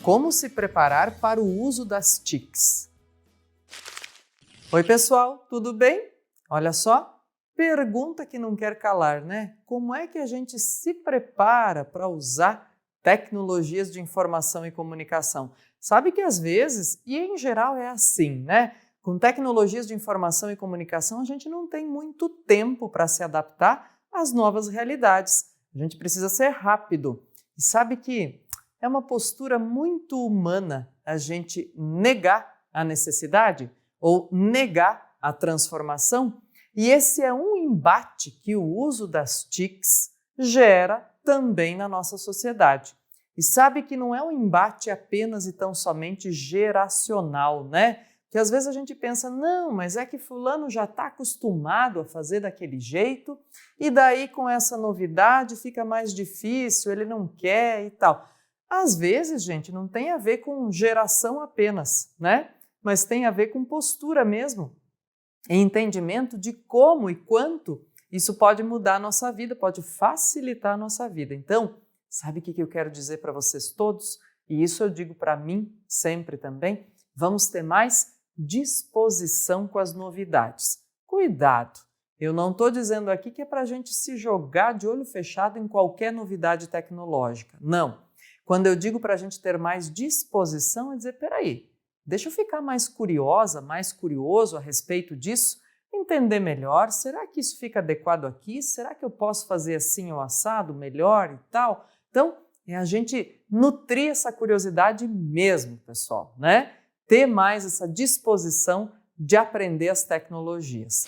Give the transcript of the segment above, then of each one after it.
Como se preparar para o uso das TICs? Oi pessoal, tudo bem? Olha só, pergunta que não quer calar, né? Como é que a gente se prepara para usar tecnologias de informação e comunicação? Sabe que às vezes, e em geral é assim, né? Com tecnologias de informação e comunicação, a gente não tem muito tempo para se adaptar às novas realidades. A gente precisa ser rápido. E sabe que é uma postura muito humana a gente negar a necessidade ou negar a transformação. E esse é um embate que o uso das TICs gera também na nossa sociedade. E sabe que não é um embate apenas e tão somente geracional, né? Que às vezes a gente pensa, não, mas é que fulano já está acostumado a fazer daquele jeito e daí com essa novidade fica mais difícil, ele não quer e tal. Às vezes, gente, não tem a ver com geração apenas, né? Mas tem a ver com postura mesmo, e entendimento de como e quanto isso pode mudar a nossa vida, pode facilitar a nossa vida. Então, sabe o que eu quero dizer para vocês todos? E isso eu digo para mim sempre também, vamos ter mais disposição com as novidades. Cuidado! Eu não estou dizendo aqui que é para a gente se jogar de olho fechado em qualquer novidade tecnológica. Não! Quando eu digo para a gente ter mais disposição, é dizer, peraí, deixa eu ficar mais curiosa, mais curioso a respeito disso, entender melhor, será que isso fica adequado aqui? Será que eu posso fazer assim ou assado melhor e tal? Então, é a gente nutrir essa curiosidade mesmo, pessoal, né? Ter mais essa disposição de aprender as tecnologias.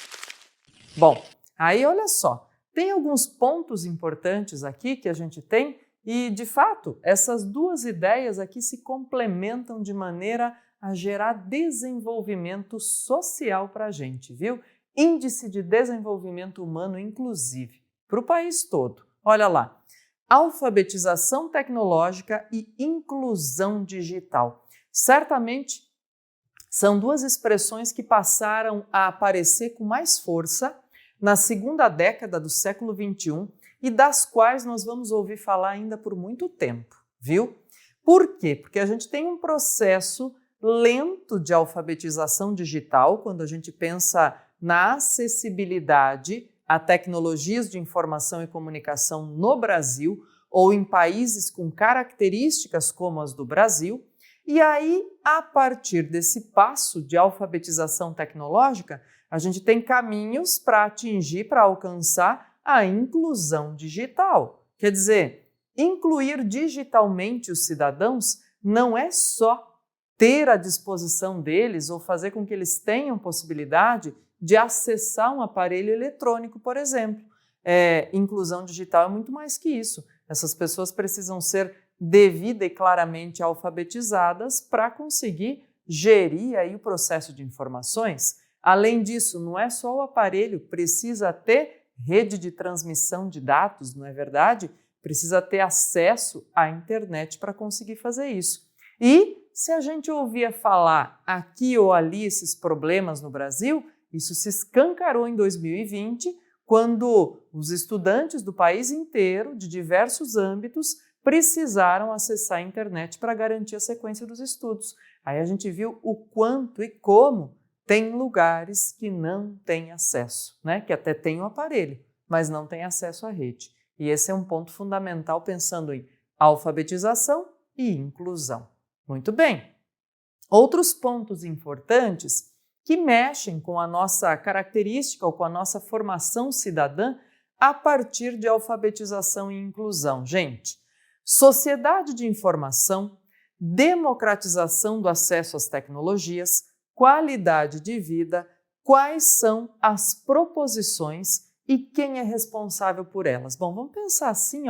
Bom, aí olha só, tem alguns pontos importantes aqui que a gente tem e, de fato, essas duas ideias aqui se complementam de maneira a gerar desenvolvimento social para a gente, viu? Índice de desenvolvimento humano, inclusive, para o país todo. Olha lá, alfabetização tecnológica e inclusão digital. Certamente, são duas expressões que passaram a aparecer com mais força na segunda década do século XXI e das quais nós vamos ouvir falar ainda por muito tempo, viu? Por quê? Porque a gente tem um processo lento de alfabetização digital, quando a gente pensa na acessibilidade a tecnologias de informação e comunicação no Brasil ou em países com características como as do Brasil. E aí, a partir desse passo de alfabetização tecnológica, a gente tem caminhos para atingir, para alcançar a inclusão digital. Quer dizer, incluir digitalmente os cidadãos não é só ter à disposição deles ou fazer com que eles tenham possibilidade de acessar um aparelho eletrônico, por exemplo. Inclusão digital é muito mais que isso. Essas pessoas precisam ser devida e claramente alfabetizadas para conseguir gerir aí o processo de informações. Além disso, não é só o aparelho, precisa ter rede de transmissão de dados, não é verdade? Precisa ter acesso à internet para conseguir fazer isso. E se a gente ouvia falar aqui ou ali esses problemas no Brasil, isso se escancarou em 2020, quando os estudantes do país inteiro, de diversos âmbitos, precisaram acessar a internet para garantir a sequência dos estudos. Aí a gente viu o quanto e como tem lugares que não têm acesso, né? Que até tem o aparelho, mas não tem acesso à rede. E esse é um ponto fundamental pensando em alfabetização e inclusão. Muito bem. Outros pontos importantes que mexem com a nossa característica ou com a nossa formação cidadã a partir de alfabetização e inclusão. Gente, sociedade de informação, democratização do acesso às tecnologias, qualidade de vida, quais são as proposições e quem é responsável por elas. Bom, vamos pensar assim,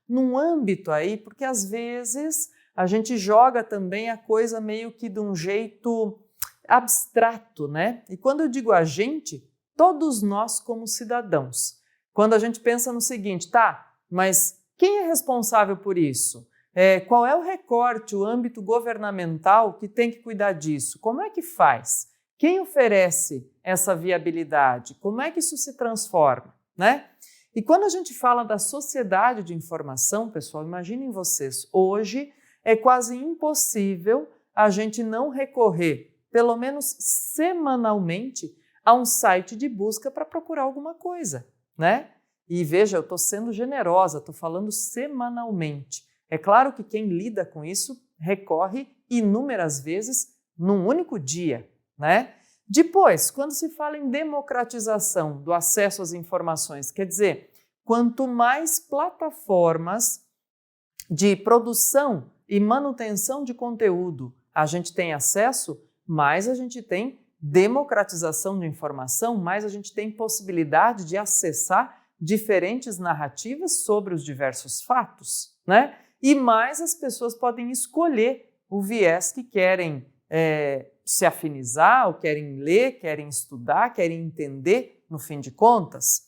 num âmbito aí, porque às vezes a gente joga também a coisa meio que de um jeito abstrato, né? E quando eu digo a gente, todos nós como cidadãos. Quando a gente pensa no seguinte, tá, mas quem é responsável por isso? Qual é o recorte, o âmbito governamental que tem que cuidar disso? Como é que faz? Quem oferece essa viabilidade? Como é que isso se transforma, né? E quando a gente fala da sociedade de informação, pessoal, imaginem vocês, hoje é quase impossível a gente não recorrer, pelo menos semanalmente, a um site de busca para procurar alguma coisa, né? E veja, eu estou sendo generosa, estou falando semanalmente. É claro que quem lida com isso recorre inúmeras vezes num único dia, né? Depois, quando se fala em democratização do acesso às informações, quer dizer, quanto mais plataformas de produção e manutenção de conteúdo a gente tem acesso, mais a gente tem democratização de informação, mais a gente tem possibilidade de acessar diferentes narrativas sobre os diversos fatos, né? E mais as pessoas podem escolher o viés que querem se afinizar, ou querem ler, querem estudar, querem entender, no fim de contas.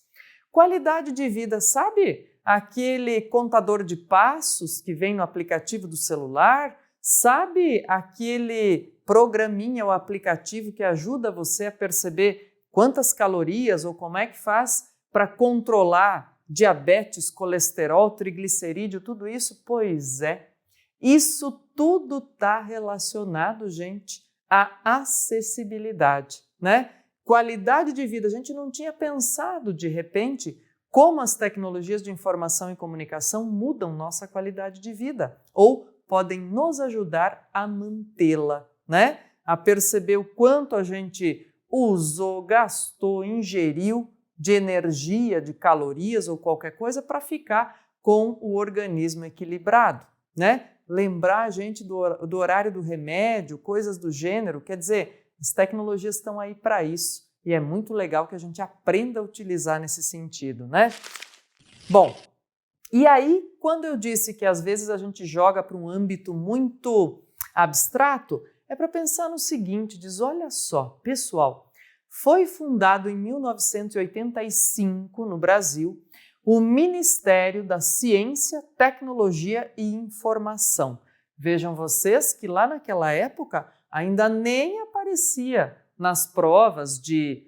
Qualidade de vida, sabe aquele contador de passos que vem no aplicativo do celular? Sabe aquele programinha ou aplicativo que ajuda você a perceber quantas calorias ou como é que faz para controlar diabetes, colesterol, triglicerídeo, tudo isso? Pois é, isso tudo está relacionado, gente, à acessibilidade, né? Qualidade de vida, a gente não tinha pensado, de repente, como as tecnologias de informação e comunicação mudam nossa qualidade de vida, ou podem nos ajudar a mantê-la, né? A perceber o quanto a gente usou, gastou, ingeriu de energia, de calorias ou qualquer coisa para ficar com o organismo equilibrado, né? Lembrar a gente do horário do remédio, coisas do gênero, quer dizer, as tecnologias estão aí para isso e é muito legal que a gente aprenda a utilizar nesse sentido, né? Bom, e aí, quando eu disse que às vezes a gente joga para um âmbito muito abstrato, é para pensar no seguinte, diz, olha só, pessoal, foi fundado em 1985 no Brasil o Ministério da Ciência, Tecnologia e Informação. Vejam vocês que lá naquela época ainda nem aparecia nas provas de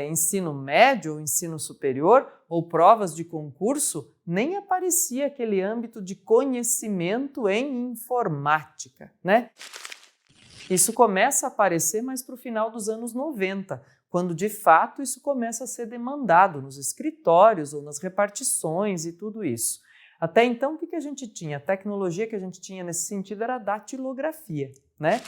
ensino médio ou ensino superior ou provas de concurso, nem aparecia aquele âmbito de conhecimento em informática, né? Isso começa a aparecer mais para o final dos anos 90, quando de fato isso começa a ser demandado nos escritórios ou nas repartições e tudo isso. Até então, o que a gente tinha? A tecnologia que a gente tinha nesse sentido era a datilografia, né?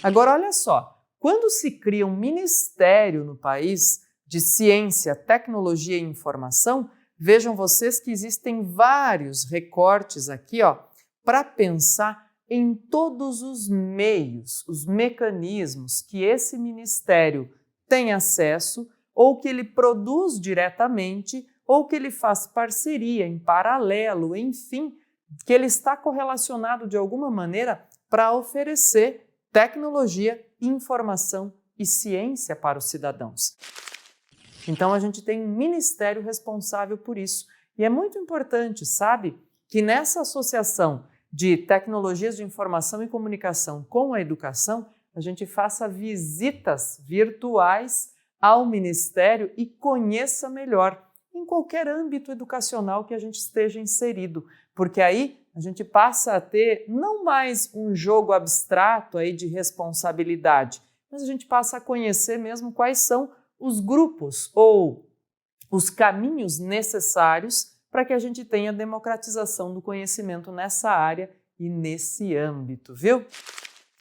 Agora, olha só, quando se cria um ministério no país de ciência, tecnologia e informação, vejam vocês que existem vários recortes aqui, ó, para pensar em todos os meios, os mecanismos que esse ministério tem acesso, ou que ele produz diretamente, ou que ele faz parceria em paralelo, enfim, que ele está correlacionado de alguma maneira para oferecer tecnologia, informação e ciência para os cidadãos. Então a gente tem um ministério responsável por isso. E é muito importante, sabe, que nessa associação de tecnologias de informação e comunicação com a educação, a gente faça visitas virtuais ao Ministério e conheça melhor em qualquer âmbito educacional que a gente esteja inserido, porque aí a gente passa a ter não mais um jogo abstrato aí de responsabilidade, mas a gente passa a conhecer mesmo quais são os grupos ou os caminhos necessários para que a gente tenha democratização do conhecimento nessa área e nesse âmbito, viu?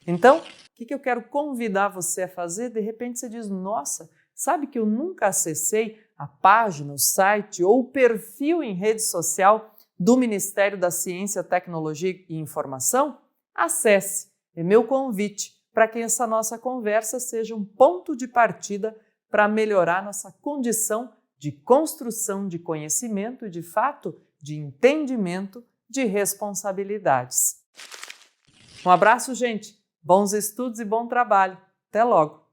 Então, o que eu quero convidar você a fazer? De repente você diz, nossa, sabe que eu nunca acessei a página, o site ou o perfil em rede social do Ministério da Ciência, Tecnologia e Informação? Acesse, é meu convite para que essa nossa conversa seja um ponto de partida para melhorar nossa condição de construção de conhecimento e, de fato, de entendimento de responsabilidades. Um abraço, gente! Bons estudos e bom trabalho! Até logo!